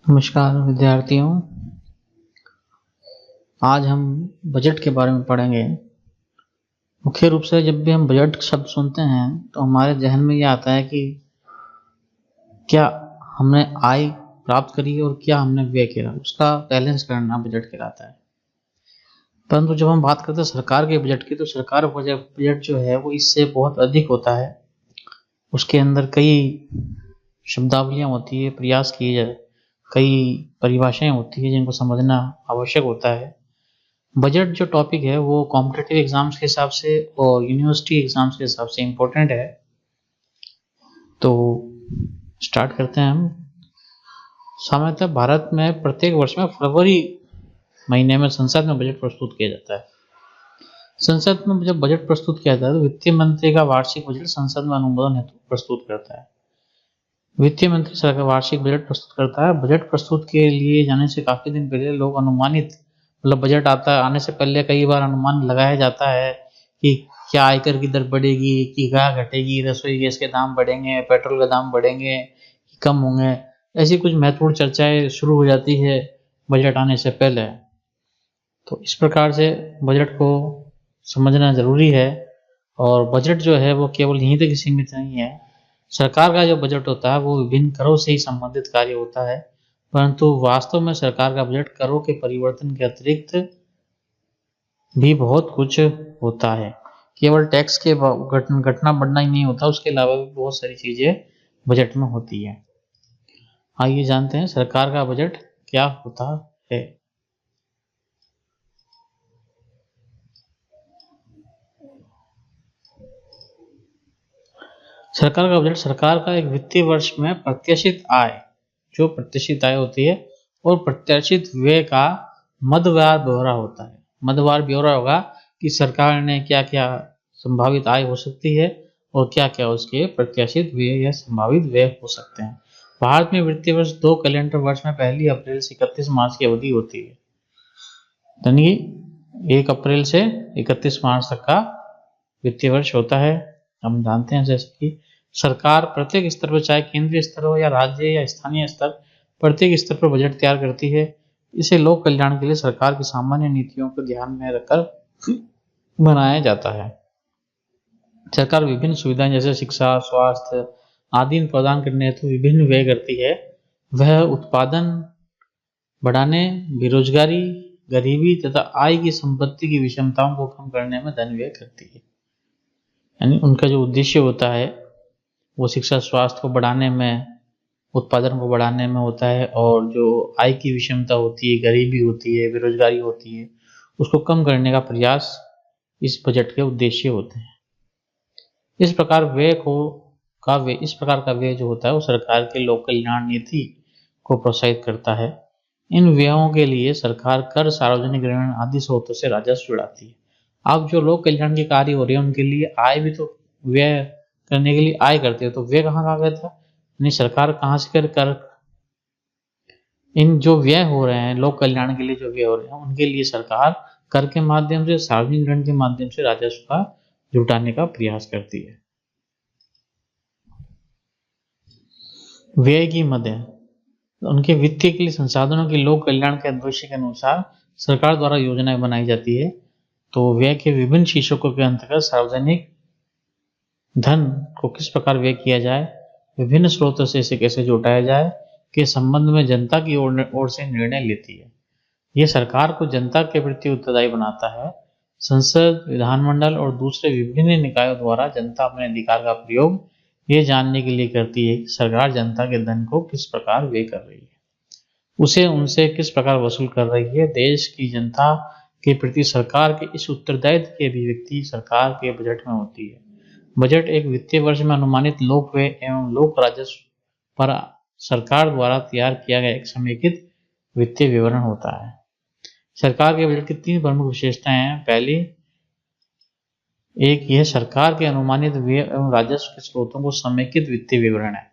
नमस्कार विद्यार्थियों। आज हम बजट के बारे में पढ़ेंगे। मुख्य रूप से जब भी हम बजट शब्द सुनते हैं तो हमारे जहन में ये आता है कि क्या हमने आय प्राप्त करी और क्या हमने व्यय किया, उसका बैलेंस करना बजट कहलाता है। परंतु जब हम बात करते हैं सरकार के बजट की, तो सरकार बजट जो है वो इससे बहुत अधिक होता है। उसके अंदर कई शब्दावलियाँ होती है, प्रयास किए जाए, कई परिभाषाएं होती है जिनको समझना आवश्यक होता है। बजट जो टॉपिक है वो कॉम्पिटिटिव एग्जाम्स के हिसाब से और यूनिवर्सिटी एग्जाम्स के हिसाब से इम्पोर्टेंट है। तो स्टार्ट करते हैं हम। सामान्यतः भारत में प्रत्येक वर्ष में फरवरी महीने में संसद में बजट प्रस्तुत किया जाता है। संसद में जब बजट प्रस्तुत किया जाता है तो वित्त मंत्री का वार्षिक बजट संसद में अनुमोदन हेतु प्रस्तुत करता है। वित्तीय मंत्री सरकार वार्षिक बजट प्रस्तुत करता है। बजट प्रस्तुत के लिए जाने से काफी दिन पहले लोग अनुमानित बजट आने से पहले कई बार अनुमान लगाया जाता है कि क्या आयकर की दर बढ़ेगी, कि क्या घटेगी, रसोई गैस के दाम बढ़ेंगे, पेट्रोल के दाम बढ़ेंगे कि कम होंगे। ऐसी कुछ महत्वपूर्ण चर्चाएं शुरू हो जाती है बजट आने से पहले। तो इस प्रकार से बजट को समझना जरूरी है। और बजट जो है वो केवल यहीं तक सीमित नहीं है। सरकार का जो बजट होता है वो विभिन्न करों से ही संबंधित कार्य होता है, परंतु वास्तव में सरकार का बजट करों के परिवर्तन के अतिरिक्त भी बहुत कुछ होता है। केवल टैक्स के घटना बढ़ना ही नहीं होता, उसके अलावा भी बहुत सारी चीजें बजट में होती है। आइए जानते हैं सरकार का बजट क्या होता है। सरकार का बजट सरकार का एक वित्तीय वर्ष में प्रत्याशित आय, जो प्रत्याशित आय होती है, और प्रत्याशित व्यय का मदवार ब्यौरा होता है। मदवार ब्यौरा होगा कि सरकार ने क्या क्या संभावित आय हो सकती है और क्या क्या उसके प्रत्याशित व्यय या संभावित व्यय हो सकते हैं। भारत में वित्तीय वर्ष 2 कैलेंडर वर्ष में 1 अप्रैल से 31 मार्च की अवधि होती है। यानी 1 अप्रैल से 31 मार्च तक का वित्तीय वर्ष होता है। हम जानते हैं जैसे कि सरकार प्रत्येक स्तर पर, चाहे केंद्रीय स्तर हो या राज्य या स्थानीय स्तर, प्रत्येक स्तर पर बजट तैयार करती है। इसे लोक कल्याण के लिए सरकार की सामान्य नीतियों को ध्यान में रखकर बनाया जाता है। सरकार विभिन्न सुविधाएं जैसे शिक्षा, स्वास्थ्य आदि प्रदान करने हेतु विभिन्न व्यय करती है। वह उत्पादन बढ़ाने, बेरोजगारी, गरीबी तथा आय की संपत्ति की विषमताओं को कम करने में धन व्यय करती है। यानी उनका जो उद्देश्य होता है वो शिक्षा, स्वास्थ्य को बढ़ाने में, उत्पादन को बढ़ाने में होता है, और जो आय की विषमता होती है, गरीबी होती है, बेरोजगारी होती है, उसको कम करने का प्रयास इस बजट के उद्देश्य होते हैं। इस प्रकार इस प्रकार का व्यय जो होता है वो सरकार के लोक कल्याण नीति को प्रोत्साहित करता है। इन व्ययों के लिए सरकार कर, सार्वजनिक ऋण आदि स्रोतों से राजस्व जुटाती है। अब जो लोक कल्याण के कार्य हो रहे हैं उनके लिए आय भी तो व्यय करने के लिए आय करते हो, तो व्यय कहाँ आ गया था? यानी सरकार कहाँ से कर इन जो व्यय हो रहे हैं लोक कल्याण के लिए, जो व्यय हो रहे हैं उनके लिए सरकार कर के माध्यम से, सार्वजनिक ऋण के माध्यम से राजस्व का जुटाने का प्रयास करती है। व्यय की मद है, उनके वित्तीय के लिए संसाधनों की लोक कल्याण के उद्देश्य के अनुसार सरकार द्वारा योजनाएं बनाई जाती है। तो व्यय के विभिन्न शीर्षकों के अंतर्गत सार्वजनिक धन को किस प्रकार व्यय किया जाए, विभिन्न स्रोतों से इसे कैसे जुटाया जाए के संबंध में जनता की ओर से निर्णय लेती है। यह सरकार को जनता के प्रति उत्तरदायी बनाता है। संसद, विधानमंडल और दूसरे विभिन्न निकायों द्वारा जनता अपने अधिकार का प्रयोग ये जानने के लिए करती है कि सरकार जनता के धन को किस प्रकार व्यय कर रही है, उसे उनसे किस प्रकार वसूल कर रही है। देश की जनता के प्रति सरकार के इस उत्तरदायित्व की अभिव्यक्ति सरकार के बजट में होती है। बजट एक वित्तीय वर्ष में अनुमानित लोक व्यय एवं लोक राजस्व पर सरकार द्वारा तैयार किया गया एक समेकित वित्तीय विवरण होता है। सरकार के बजट की 3 प्रमुख विशेषताएं हैं। पहली, एक यह सरकार के अनुमानित व्यय एवं राजस्व के स्रोतों को समेकित वित्तीय विवरण है।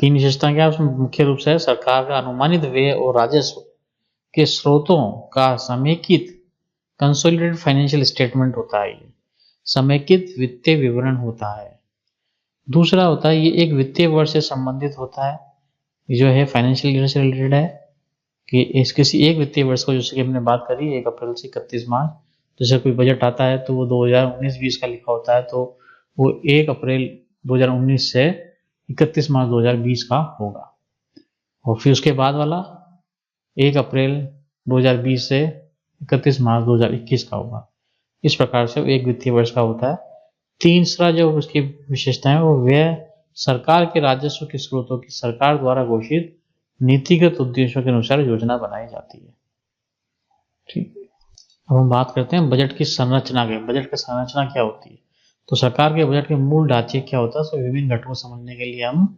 3 विशेषताएं क्या? उसमें मुख्य रूप से सरकार का अनुमानित व्यय और राजस्व के स्रोतों का समेकित कंसोलिडेटेड फाइनेंशियल स्टेटमेंट होता है, समेकित वित्तीय विवरण होता है। दूसरा होता है ये एक वित्तीय वर्ष से संबंधित होता है। जो है फाइनेंशियल ईयर से रिलेटेड है कि इस किसी एक वित्तीय वर्ष को, जैसे कि हमने बात करी 1 अप्रैल से 31 मार्च, जैसे कोई बजट आता है तो वो 2019-20 का लिखा होता है, तो वो 1 अप्रैल 2019 से 31 मार्च 2020 का होगा। और फिर उसके बाद वाला 1 अप्रैल 2020 से 31 मार्च 2021 का होगा। इस प्रकार से एक वित्तीय वर्ष का होता है। तीसरा जो उसकी विशेषता है वो व्यय सरकार के राजस्व के स्रोतों की सरकार द्वारा घोषित नीतिगत उद्देश्यों के अनुसार योजना बनाई जाती है। ठीक है, अब हम बात करते हैं बजट की संरचना के। बजट की संरचना क्या होती है? तो सरकार के बजट के मूल ढांचे क्या होता है, तो विभिन्न घटकों को समझने के लिए हम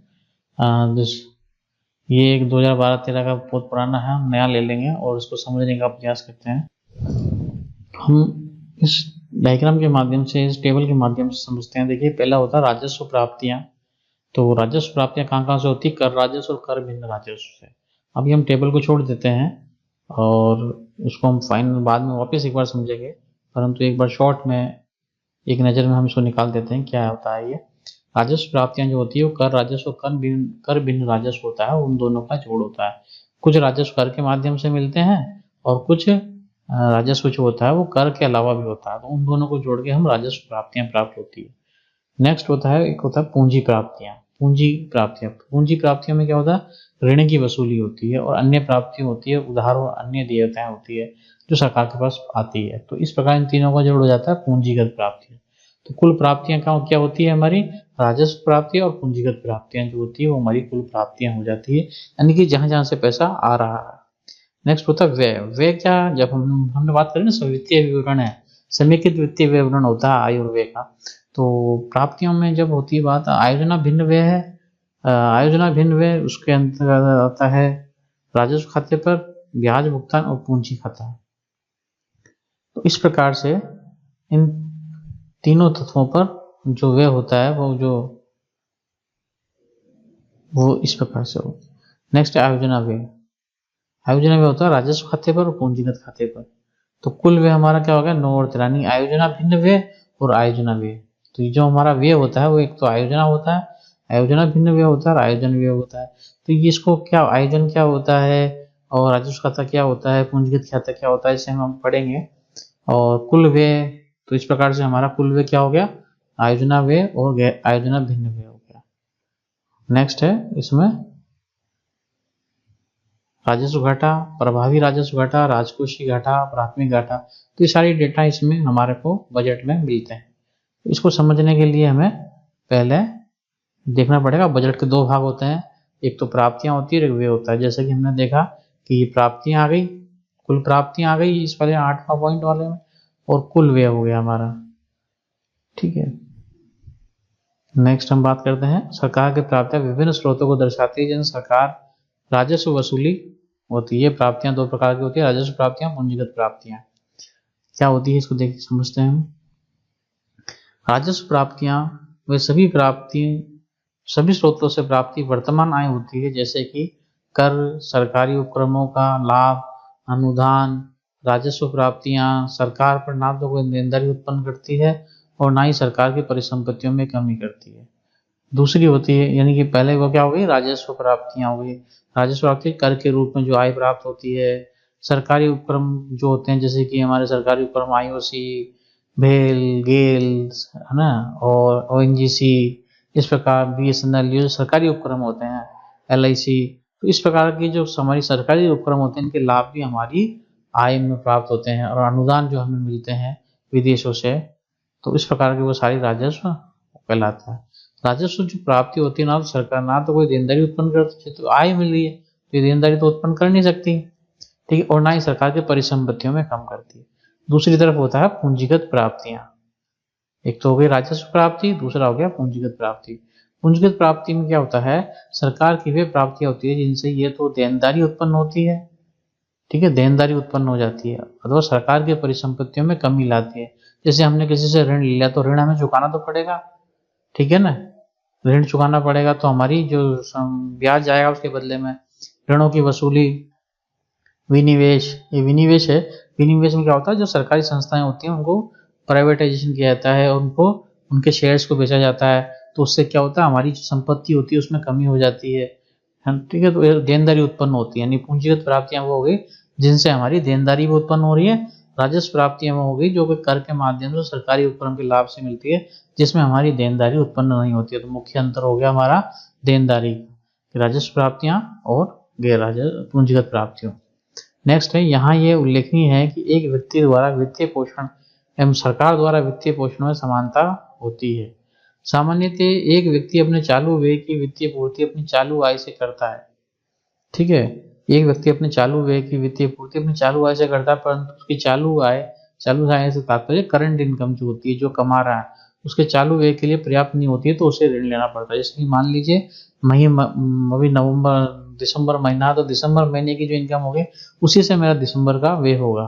ये एक 2012-13 का बहुत पुराना है, हम नया ले लेंगे और इसको समझने का प्रयास करते हैं। हम इस डायग्राम के माध्यम से, इस टेबल के माध्यम से समझते हैं। देखिए, पहला होता है राजस्व प्राप्तियां। तो राजस्व प्राप्तियां कहाँ से होती है? कर राजस्व और कर भिन्न राजस्व से। अभी हम टेबल को छोड़ देते हैं और इसको हम फाइनल बाद में वापस एक बार समझेंगे, परंतु एक बार शॉर्ट में एक नज़र में हम इसको निकाल देते हैं क्या होता है। ये राजस्व प्राप्तियां जो होती है वो कर राजस्व और कर भिन्न राजस्व होता है, उन दोनों का जोड़ होता है। कुछ राजस्व कर के माध्यम से मिलते हैं और कुछ राजस्व जो होता है वो कर के अलावा भी होता है, तो उन दोनों को जोड़ के हम राजस्व प्राप्तियां प्राप्त होती है। नेक्स्ट होता है, एक होता है पूंजी प्राप्तियां। पूंजी प्राप्तियों में क्या होता है? ऋण की वसूली होती है और अन्य प्राप्तियां होती है, उधार और अन्य देयताएं होती है जो सरकार के पास आती है। तो इस प्रकार इन तीनों का जोड़ हो जाता है पूंजीगत प्राप्तियां। तो कुल प्राप्तियां क्या होती है? हमारी राजस्व प्राप्ति और पूंजीगत प्राप्तियां जो होती है वो हमारी कुल प्राप्तियां हो जाती है, यानी कि जहां जहां से पैसा आ रहा है। नेक्स्ट होता है व्यय। व्यय क्या? जब हमने बात करें ना, वित्तीय विवरण है, समेकित वित्तीय विवरण होता है आय और व्यय का। तो प्राप्तियों में जब होती है बात, आयोजना भिन्न व्यय है। आयोजना भिन्न व्यय उसके अंतर्गत आता है राजस्व खाते पर ब्याज भुगतान और पूंजी खाता। तो इस प्रकार से इन तीनों तत्वों पर जो व्यय होता है वो इस प्रकार से हो। नेक्स्ट आयोजना व्यय। आयोजना व्यय होता है राजस्व खाते पर और पूंजीगत खाते पर। तो कुल व्यय हमारा क्या होगा? 9 और 13, आयोजना भिन्न व्यय और आयोजना व्यय। तो ये जो हमारा व्यय होता है वो एक तो आयोजना होता है, आयोजना भिन्न व्यय होता है और आयोजन व्यय होता है। तो ये इसको क्या, आयोजन क्या होता है और राजस्व खाता क्या होता है, पूंजीगत खाता क्या होता है, इसे हम पढ़ेंगे। और कुल व्यय, तो इस प्रकार से हमारा कुल व्यय क्या हो गया? आयोजना व्यय और आयोजना भिन्न व्यय हो गया। नेक्स्ट है इसमें राजस्व घाटा, प्रभावी राजस्व घाटा, राजकोषीय घाटा, प्राथमिक घाटा। तो ये सारी डेटा इसमें हमारे को बजट में मिलते हैं। इसको समझने के लिए हमें पहले देखना पड़ेगा, बजट के 2 भाग होते हैं, एक तो प्राप्तियां होती है, एक व्यय होता है। जैसे कि हमने देखा कि ये प्राप्तियां आ गई, कुल प्राप्तियां आ गई इस वाले 8वां पॉइंट वाले में, और कुल व्यय हो गया हमारा। ठीक है, नेक्स्ट हम बात करते हैं सरकार की प्राप्तियां विभिन्न स्रोतों को दर्शाती है, जिनसे सरकार राजस्व वसूली होती है। प्राप्तियां 2 प्रकार की होती है, राजस्व प्राप्तियां, पूंजीगत प्राप्तियां। क्या होती है इसको देख समझते हैं हम। राजस्व प्राप्तियां वे सभी स्रोतों से प्राप्ति वर्तमान आय होती है, जैसे कि कर, सरकारी उपक्रमों का लाभ, अनुदान। राजस्व प्राप्तियां सरकार पर ना तो कोई देनदारी उत्पन्न करती है और ना ही सरकार की परिसंपत्तियों में कमी करती है। दूसरी होती है, यानी कि पहले वो क्या हो गई? राजस्व प्राप्तियां हो गई। राजस्व प्राप्ति कर के रूप में जो आय प्राप्त होती है। सरकारी उपक्रम जो होते हैं, जैसे कि हमारे सरकारी उपक्रम आईओसी, भेल, गेल, है ना, और ओएनजीसी, इस प्रकार बीएसएनएल, ये जो सरकारी उपक्रम होते हैं, एलआईसी। तो इस प्रकार की जो हमारी सरकारी उपक्रम होते हैं, इनके लाभ भी हमारी आय में प्राप्त होते हैं, और अनुदान जो हमें मिलते हैं विदेशों से, तो इस प्रकार के वो सारी राजस्व कहलाता है। राजस्व जो प्राप्ति होती है, ना तो सरकार ना तो कोई देनदारी उत्पन्न करती है, तो आय मिल रही है, तो ये देनदारी तो उत्पन्न कर नहीं सकती, ठीक है, और ना ही सरकार के परिसंपत्तियों में कम करती है। दूसरी तरफ होता है पूंजीगत प्राप्तियां। एक तो हो गई राजस्व प्राप्ति, दूसरा हो गया पूंजीगत प्राप्ति। पूंजीगत प्राप्ति में क्या होता है? सरकार की वे प्राप्तियां होती है जिनसे ये तो देनदारी उत्पन्न होती है, ठीक है, देनदारी उत्पन्न हो जाती है, अथवा सरकार के परिसंपत्तियों में कमी लाती है। जैसे हमने किसी से ऋण लिया तो ऋण हमें चुकाना तो पड़ेगा, ठीक है ना, ऋण चुकाना पड़ेगा, तो हमारी जो ब्याज जाएगा उसके बदले में ऋणों की वसूली। विनिवेश, ये विनिवेश है। विनिवेश में क्या होता है? जो सरकारी संस्थाएं होती हैं उनको प्राइवेटाइजेशन किया जाता है, उनको उनके शेयर्स को बेचा जाता है, तो उससे क्या होता है? हमारी जो संपत्ति होती है उसमें कमी हो जाती है ठीक है। तो ये देनदारी उत्पन्न होती है, यानी पूंजीगत प्राप्तियां वो हो गई जिनसे हमारी देनदारी भी उत्पन्न हो रही है। राजस्व प्राप्तियां वो हो गई जो कि कर के माध्यम से सरकारी उपक्रम के लाभ से मिलती है, जिसमें हमारी देनदारी उत्पन्न नहीं होती है। तो मुख्य अंतर हो गया हमारा देनदारी, राजस्व प्राप्तियां और गैर राजस्व पूंजीगत प्राप्तियों। नेक्स्ट है, यहाँ ये उल्लेखनीय है कि एक व्यक्ति द्वारा वित्तीय पोषण एवं सरकार द्वारा वित्तीय पोषण में समानता होती है। सामान्यतः एक व्यक्ति अपने चालू व्यय की वित्तीय पूर्ति अपनी चालू आय से करता है। ठीक है, एक व्यक्ति अपने चालू व्यय की वित्तीय पूर्ति अपनी चालू आय से करता है, परंतु उसकी चालू आय से तात्पर्य करंट इनकम जो होती है, जो कमा रहा है, उसके चालू व्यय के लिए पर्याप्त नहीं होती है, तो उसे ऋण लेना पड़ता है। जैसे मान लीजिए अभी नवंबर दिसंबर महीना, तो दिसंबर महीने की जो इनकम होगी उसी से मेरा दिसंबर का व्यय होगा,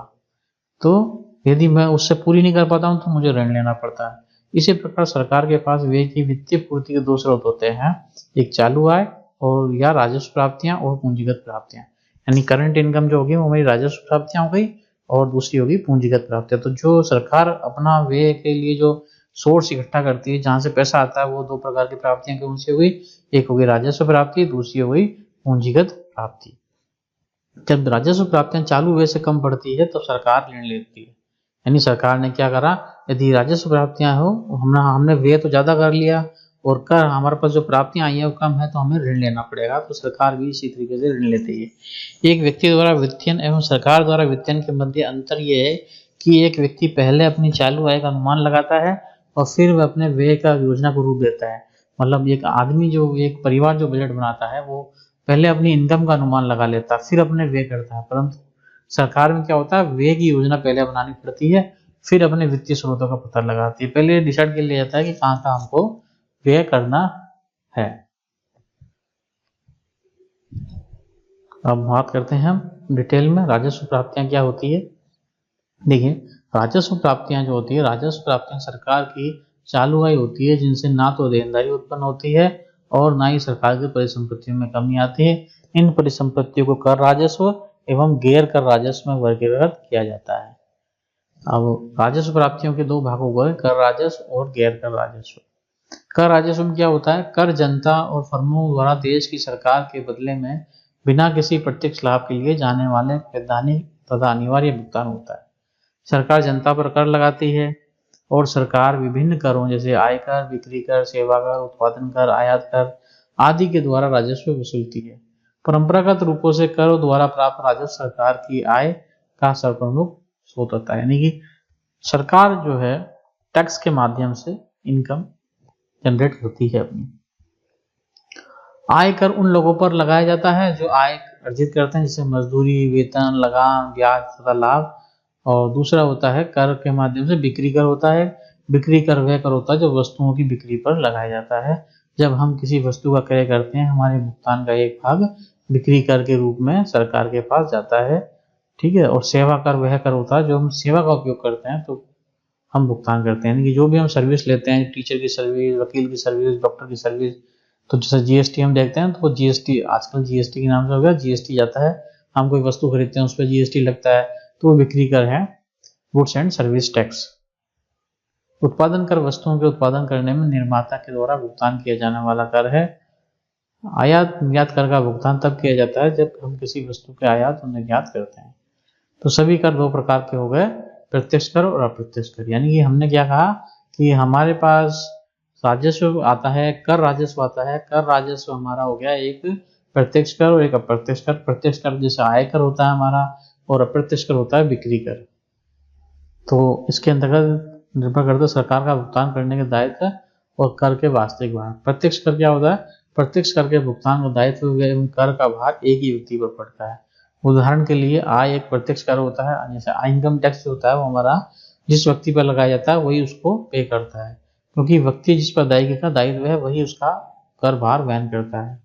तो यदि मैं उससे पूरी नहीं कर पाता हूँ तो मुझे ऋण लेना पड़ता है। इसी प्रकार सरकार के पास व्यय की वित्तीय पूर्ति के दो स्रोत होते हैं, एक चालू आय और या राजस्व प्राप्तियां और पूंजीगत प्राप्तियां। यानी करंट इनकम जो होगी वो हमारी राजस्व प्राप्तियां हो गई और दूसरी होगी पूंजीगत प्राप्तियां। तो जो सरकार अपना व्यय के लिए जो सोर्स इकट्ठा करती है, जहां से पैसा आता है, वो दो प्रकार की प्राप्तियां कौन सी हो गई, एक हो गई राजस्व प्राप्ति, दूसरी हो गई पूंजीगत प्राप्ति। जब राजस्व प्राप्तियां चालू व्यय से कम पड़ती है तो सरकार ऋण लेती है। यानी सरकार ने क्या करा, यदि राजस्व प्राप्तियां हो, हमने व्यय तो ज्यादा कर लिया और कर हमारे पास जो प्राप्तियां आई है वो कम है, तो हमें ऋण लेना पड़ेगा, तो सरकार भी इसी तरीके से ऋण लेती है। एक व्यक्ति द्वारा वित्तीयन एवं सरकार द्वारा वित्तीयन के मध्य अंतर यह है कि एक व्यक्ति पहले अपनी चालू आय का अनुमान लगाता है और फिर वह अपने व्यय का योजना को रूप देता है। मतलब एक आदमी जो एक परिवार जो बजट बनाता है वो पहले अपनी इनकम का अनुमान लगा लेता है, फिर अपने व्यय करता है। परंतु सरकार में क्या होता है, व्यय की योजना पहले बनानी पड़ती है, फिर अपने वित्तीय स्रोतों का पता लगाती है। पहले डिसाइड कर लिया जाता है कि कहाँ कहाँ हमको व्यय करना है। अब बात करते हैं हम डिटेल में राजस्व प्राप्तियां क्या होती है। देखिए, राजस्व प्राप्तियां जो होती है, राजस्व प्राप्तियां सरकार की चालू आय होती है, जिनसे ना तो देनदारी उत्पन्न होती है और ना ही सरकार की परिसंपत्तियों में कमी आती है। इन परिसंपत्तियों को कर राजस्व एवं गैर कर राजस्व में वर्गीकृत किया जाता है। अब राजस्व प्राप्तियों के दो भाग हो गए, कर राजस्व और गैर कर राजस्व। कर राजस्व में क्या होता है, कर जनता और फर्मों द्वारा देश की सरकार के बदले में बिना किसी प्रत्यक्ष लाभ के लिए जाने वाले वैधानिक तथा अनिवार्य भुगतान होता है। सरकार जनता पर कर लगाती है और सरकार विभिन्न करों जैसे आयकर, बिक्री कर, सेवा कर, उत्पादन कर, आयात कर आदि के द्वारा राजस्व वसूलती है। परंपरागत रूपों से करों द्वारा प्राप्त राजस्व सरकार की आय का सर्वप्रमुख स्रोत होता है। यानी कि सरकार जो है टैक्स के माध्यम से इनकम जनरेट करती है अपनी। आयकर उन लोगों पर लगाया जाता है जो आय अर्जित करते हैं, जैसे मजदूरी, वेतन, लगान, ब्याज तथा लाभ। और दूसरा होता है कर के माध्यम से बिक्री कर होता है। बिक्री कर वह कर होता है जो वस्तुओं की बिक्री पर लगाया जाता है। जब हम किसी वस्तु का क्रय करते हैं, हमारे भुगतान का एक भाग बिक्री कर के रूप में सरकार के पास जाता है। ठीक है, और सेवा कर वह कर होता है जो हम सेवा का उपयोग करते हैं तो हम भुगतान करते हैं। यानी कि जो भी हम सर्विस लेते हैं, टीचर की सर्विस, वकील की सर्विस, डॉक्टर की सर्विस, तो जैसे जीएसटी हम देखते हैं, तो वो जीएसटी आजकल जीएसटी के नाम से हो गया, जीएसटी जाता है। हम कोई वस्तु खरीदते हैं उस पर जीएसटी लगता है, तो वो बिक्री कर है, गुड्स एंड सर्विस टैक्स। उत्पादन कर वस्तुओं के उत्पादन करने में निर्माता के द्वारा भुगतान किया जाने वाला कर है। आयात निर्यात कर का भुगतान तब किया जाता है जब हम किसी वस्तु के आयात और निर्यात करते हैं। तो सभी कर दो प्रकार के हो गए, प्रत्यक्ष कर और अप्रत्यक्ष कर। यानी कि हमने क्या कहा कि हमारे पास राजस्व आता है, कर राजस्व आता है। कर राजस्व हमारा हो गया एक प्रत्यक्ष कर और एक अप्रत्यक्ष कर। प्रत्यक्ष कर जैसे आयकर होता है हमारा, और अप्रत्यक्ष कर होता है बिक्री कर। तो इसके अंतर्गत निर्भर करता है सरकार का भुगतान करने के दायित्व और कर के वास्तविक भार। प्रत्यक्ष कर क्या होता है, प्रत्यक्ष कर के भुगतान का दायित्व कर का भार एक ही व्यक्ति पर पड़ता है। उदाहरण के लिए आय एक प्रत्यक्ष कर होता है, जैसे इनकम टैक्स होता है वो हमारा जिस व्यक्ति पर लगाया जाता है वही उसको पे करता है, क्योंकि व्यक्ति जिस पर अदायगी का दायित्व है वही उसका कर भार वहन करता है।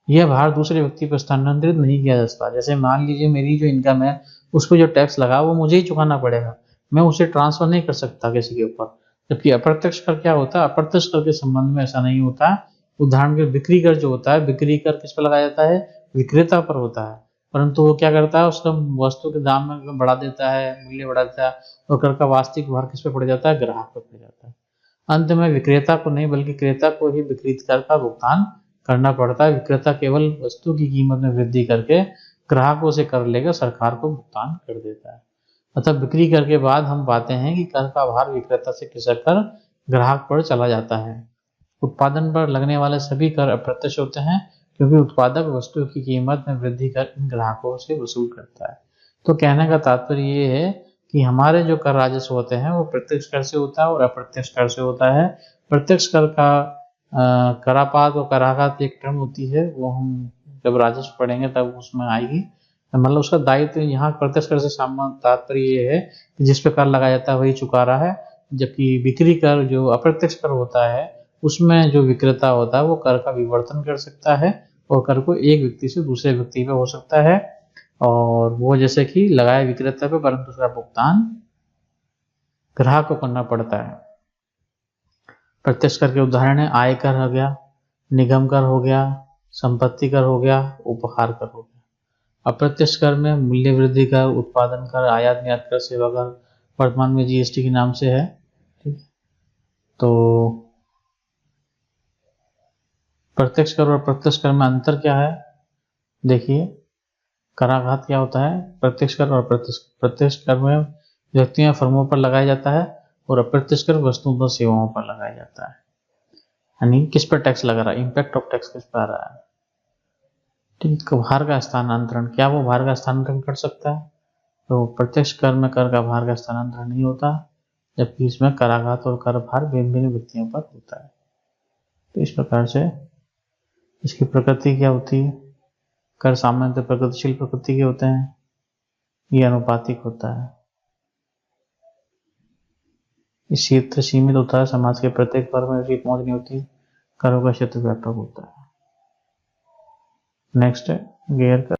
यह भार दूसरे व्यक्ति पर स्थानांतरित नहीं किया जा सकता। जैसे मान लीजिए मेरी जो इनकम है उस पर जो टैक्स लगा वो मुझे ही चुकाना पड़ेगा, मैं उसे ट्रांसफर नहीं कर सकता किसी के ऊपर। जबकि अप्रत्यक्ष कर क्या होता है, अप्रत्यक्ष कर के संबंध में ऐसा नहीं होता। उदाहरण के बिक्री कर जो होता है, बिक्री कर किस पर लगाया जाता है, विक्रेता पर होता है, परंतु वो क्या करता है, उसका वस्तु के दाम में बढ़ा देता है, मूल्य बढ़ा देता है, और कर का वास्तविक भार किस पे पड़ जाता है, ग्राहक पर पड़ जाता है। अंत में विक्रेता को नहीं बल्कि क्रेता को ही विक्रीत कर का भुगतान करना पड़ता है। विक्रेता केवल वस्तु की कीमत में वृद्धि करके ग्राहकों से कर लेकर सरकार को भुगतान कर देता है। मतलब बिक्री कर के बाद हम पाते हैं कि कर का भार विक्रेता से खिसक कर ग्राहक पर चला जाता है। उत्पादन पर लगने वाले सभी कर अप्रत्यक्ष होते हैं, क्योंकि उत्पादक वस्तु की कीमत में वृद्धि कर इन ग्राहकों से वसूल करता है। तो कहने का तात्पर्य ये है कि हमारे जो कर राजस्व होते हैं वो प्रत्यक्ष कर से होता है और अप्रत्यक्ष कर से होता है। प्रत्यक्ष कर का करापात और कराघात एक टर्म होती है, वो हम जब राजस्व पढ़ेंगे तब उसमें आएगी। मतलब उसका दायित्व यहाँ प्रत्यक्ष कर से तात्पर्य ये है कि जिस पे कर लगाया जाता है वही चुका रहा है, जबकि बिक्री कर जो अप्रत्यक्ष कर होता है उसमें जो विक्रेता होता है वो कर का विवर्तन कर सकता है और कर को एक व्यक्ति से दूसरे व्यक्ति पे हो सकता है, और वो जैसे कि लगाया विक्रेता पे, परंतु उसका भुगतान ग्राहक को करना पड़ता है। प्रत्यक्ष कर के उदाहरण है आयकर हो गया, निगम कर हो गया, संपत्ति कर हो गया, उपहार कर हो गया। अप्रत्यक्ष कर में मूल्य वृद्धि कर, उत्पादन कर, आयात निर्यात कर, सेवा कर, वर्तमान में जीएसटी के नाम से है। ठीक, तो प्रत्यक्ष कर और अप्रत्यक्ष कर में अंतर क्या है? देखिए, कराघात क्या होता है? प्रत्यक्ष कर और प्रत्यक्ष कर में व्यक्तियों या फर्मों पर लगाया जाता है और अप्रत्यक्ष कर वस्तुओं और सेवाओं पर लगाया जाता है। यानी किस पर टैक्स लगा रहा है, इंपैक्ट ऑफ टैक्स किस पर आ रहा है। ठीक, भार का स्थानांतरण, क्या वो भार का स्थानांतरण कर सकता है? तो प्रत्यक्ष कर में कर का भार का स्थानांतरण नहीं होता, जबकि इसमें कराघात और कर भार भिन्न भिन्न व्यक्तियों पर होता है। तो इस प्रकार से इसकी प्रकृति क्या होती है? कर सामान्यतः प्रगतिशील प्रकृति के होते हैं, ये अनुपातिक होता है, इस क्षेत्र सीमित होता है, समाज के प्रत्येक वर्ग में इसकी पहुंच नहीं होती, करों का क्षेत्र व्यापक होता है। नेक्स्ट है गैर कर।